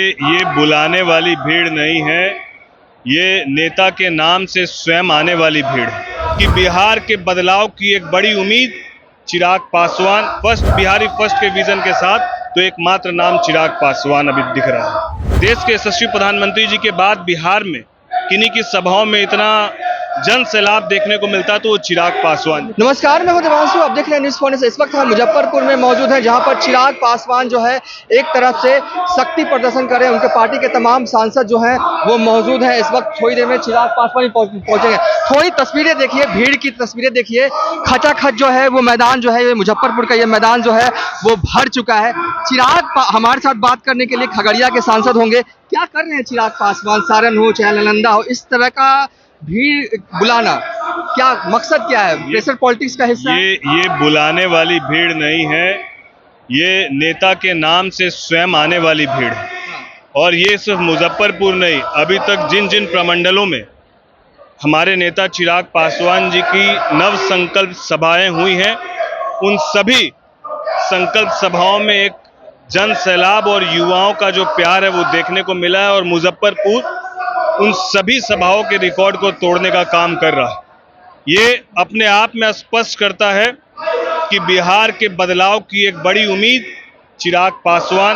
ये बुलाने वाली भीड़ नहीं है, ये नेता के नाम से स्वयं आने वाली भीड़ है कि बिहार के बदलाव की एक बड़ी उम्मीद चिराग पासवान बिहारी फर्स्ट के विजन के साथ, तो एकमात्र नाम चिराग पासवान अभी दिख रहा है। देश के यशस्वी प्रधानमंत्री जी के बाद बिहार में किन्हीं की सभाओं में इतना जन सैलाब देखने को मिलता तो वो चिराग पासवान। नमस्कार, मैं हूं देवांशु, आप देख रहे हैं न्यूज़ पॉइंट से। इस वक्त हम मुजफ्फरपुर में मौजूद हैं, जहां पर चिराग पासवान जो है एक तरफ से शक्ति प्रदर्शन कर रहे हैं। उनके पार्टी के तमाम सांसद जो हैं वो मौजूद हैं। इस वक्त थोड़ी देर में चिराग पासवान पहुंचेंगे। थोड़ी तस्वीरें देखिए, भीड़ की तस्वीरें देखिए। खचाखच जो है वो मैदान जो है, मुजफ्फरपुर का ये मैदान जो है वो भर चुका है। चिराग हमारे साथ बात करने के लिए खगड़िया के सांसद होंगे। क्या कर रहे हैं चिराग पासवान? सारण हो चाहे नालंदा हो, इस तरह का भीड़ बुलाना क्या मकसद क्या है? प्रेशर पॉलिटिक्स का हिस्सा? ये बुलाने वाली भीड़ नहीं है, ये नेता के नाम से स्वयं आने वाली भीड़ है। और ये सिर्फ मुजफ्फरपुर नहीं, अभी तक जिन जिन प्रमंडलों में हमारे नेता चिराग पासवान जी की नव संकल्प सभाएं हुई हैं, उन सभी संकल्प सभाओं में एक जन सैलाब और युवाओं का जो प्यार है वो देखने को मिला है। और मुजफ्फरपुर उन सभी सभाओं के रिकॉर्ड को तोड़ने का काम कर रहा है। ये अपने आप में स्पष्ट करता है कि बिहार के बदलाव की एक बड़ी उम्मीद चिराग पासवान,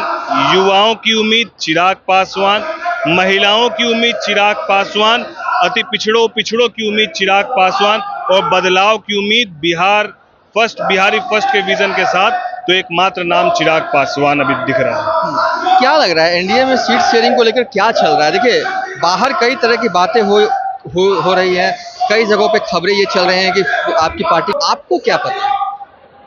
युवाओं की उम्मीद चिराग पासवान, महिलाओं की उम्मीद चिराग पासवान, अति पिछड़ों की उम्मीद चिराग पासवान और बदलाव की उम्मीद बिहारी फर्स्ट के विजन के साथ, तो एकमात्र नाम चिराग पासवान अभी दिख रहा है। क्या लग रहा है एनडीए में सीट शेयरिंग को लेकर क्या चल रहा है? देखिए, बाहर कई तरह की बातें हो रही हैं, कई जगहों पे खबरें ये चल रहे हैं कि आपकी पार्टी, आपको क्या पता है?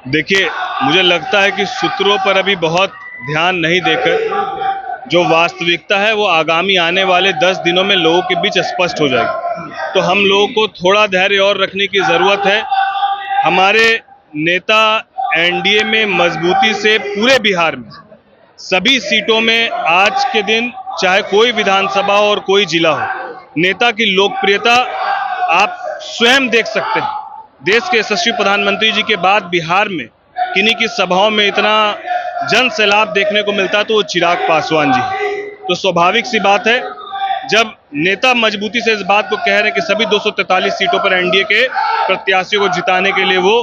देखिए, मुझे लगता है कि सूत्रों पर अभी बहुत ध्यान नहीं देकर जो वास्तविकता है वो आगामी आने वाले 10 दिनों में लोगों के बीच स्पष्ट हो जाएगी। तो हम लोगों को थोड़ा धैर्य और रखने की ज़रूरत है। हमारे नेता एनडीए में मजबूती से पूरे बिहार में सभी सीटों में आज के दिन, चाहे कोई विधानसभा और कोई जिला हो, नेता की लोकप्रियता आप स्वयं देख सकते हैं। देश के यशस्वी प्रधानमंत्री जी के बाद बिहार में किन्हीं की सभाओं में इतना जन सैलाब देखने को मिलता तो वो चिराग पासवान जी। तो स्वाभाविक सी बात है, जब नेता मजबूती से इस बात को कह रहे हैं कि सभी 243 सीटों पर एनडीए के प्रत्याशियों को जिताने के लिए वो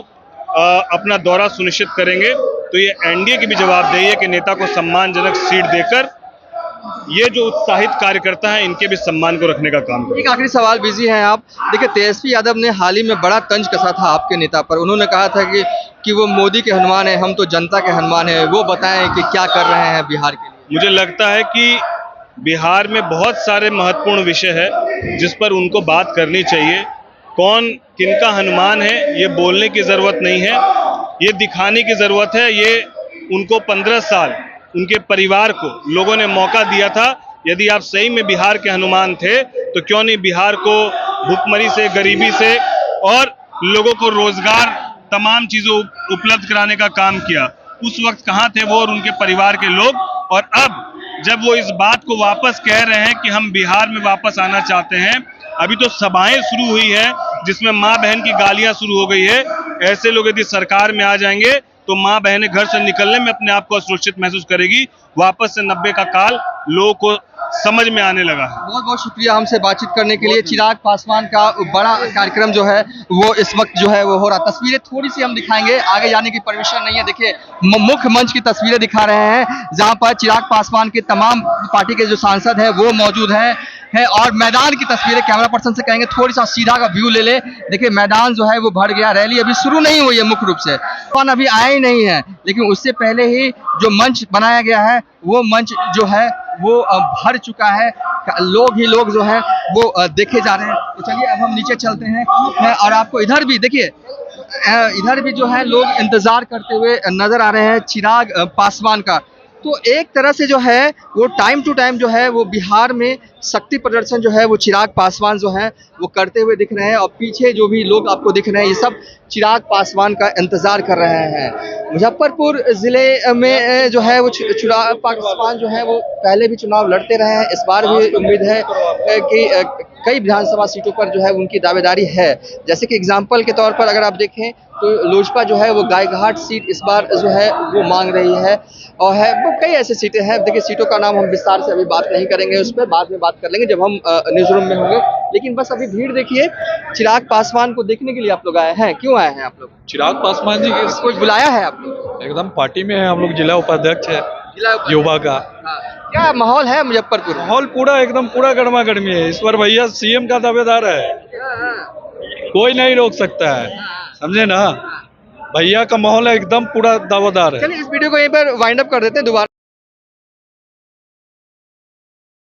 अपना दौरा सुनिश्चित करेंगे, तो ये एनडीए की भी जवाबदेही है कि नेता को सम्मानजनक सीट देकर ये जो उत्साहित कार्यकर्ता हैं इनके भी सम्मान को रखने का काम करें। एक आखिरी सवाल, बिजी हैं आप। देखिए, तेजस्वी यादव ने हाल ही में बड़ा तंज कसा था आपके नेता पर। उन्होंने कहा था कि वो मोदी के हनुमान है, हम तो जनता के हनुमान है। वो बताएं कि क्या कर रहे हैं बिहार के लिए? मुझे लगता है कि बिहार में बहुत सारे महत्वपूर्ण विषय है जिस पर उनको बात करनी चाहिए। कौन किनका हनुमान है ये बोलने की ज़रूरत नहीं है, ये दिखाने की ज़रूरत है। ये उनको 15 साल उनके परिवार को लोगों ने मौका दिया था। यदि आप सही में बिहार के हनुमान थे तो क्यों नहीं बिहार को भुखमरी से, गरीबी से और लोगों को रोजगार, तमाम चीज़ों उपलब्ध कराने का काम किया। उस वक्त कहाँ थे वो और उनके परिवार के लोग? और अब जब वो इस बात को वापस कह रहे हैं कि हम बिहार में वापस आना चाहते हैं, अभी तो सभाएं शुरू हुई है जिसमें माँ बहन की गालियां शुरू हो गई है। ऐसे लोग यदि सरकार में आ जाएंगे तो माँ बहनें घर से निकलने में अपने आप को असुरक्षित महसूस करेगी। वापस से 90 का काल लोगों को समझ में आने लगा है। बहुत बहुत शुक्रिया हमसे बातचीत करने के लिए। चिराग पासवान का बड़ा कार्यक्रम जो है वो इस वक्त जो है वो हो रहा। तस्वीरें थोड़ी सी हम दिखाएंगे, आगे जाने की परमिशन नहीं है। देखिए, मुख्य मंच की तस्वीरें दिखा रहे हैं जहां पर चिराग पासवान के तमाम पार्टी के जो सांसद हैं वो मौजूद हैं और मैदान की तस्वीरें कैमरा पर्सन से कहेंगे थोड़ी सा सीधा का व्यू ले ले। देखिए, मैदान जो है वो भर गया। रैली अभी शुरू नहीं हुई है, मुख्य रूप से कौन अभी आया ही नहीं है, लेकिन उससे पहले ही जो मंच बनाया गया है वो मंच जो है वो भर चुका है। लोग ही लोग जो है वो देखे जा रहे हैं। तो चलिए अब हम नीचे चलते हैं और आपको इधर भी देखिए, इधर भी जो है लोग इंतजार करते हुए नजर आ रहे हैं चिराग पासवान का। तो एक तरह से जो है वो टाइम टू टाइम जो है वो बिहार में शक्ति प्रदर्शन जो है वो चिराग पासवान जो है वो करते हुए दिख रहे हैं। और पीछे जो भी लोग आपको दिख रहे हैं ये सब चिराग पासवान का इंतजार कर रहे हैं। मुजफ्फरपुर जिले में जो है वो चिराग पासवान जो है वो पहले भी चुनाव लड़ते रहे हैं। इस बार भी उम्मीद है कि कई विधानसभा सीटों पर जो है उनकी दावेदारी है। जैसे कि एग्जाम्पल के तौर पर अगर आप देखें तो लोजपा जो है वो गायघाट सीट इस बार जो है वो मांग रही है और है वो कई ऐसे सीटें हैं। देखिए सीटों का नाम हम विस्तार से अभी बात नहीं करेंगे, उस पर बाद में बात कर लेंगे जब हम न्यूज रूम में होंगे। लेकिन बस अभी भीड़ देखिए, चिराग पासवान को देखने के लिए आप लोग आए हैं। क्यों आए हैं आप लोग? चिराग पासवान जी के कोई बुलाया है आप लोग? एकदम पार्टी में है हम लोग, जिला उपाध्यक्ष है जिला युवा का। हाँ। क्या माहौल है मुजफ्फरपुर में? माहौल पूरा एकदम पूरा गर्मा गर्मी है। इस बार भैया सीएम का दावेदार है, कोई नहीं रोक सकता है, समझे ना। भैया का माहौल एकदम पूरा दावेदार है। चलिए इस वीडियो को यहीं पर वाइंड अप कर देते हैं। दोबारा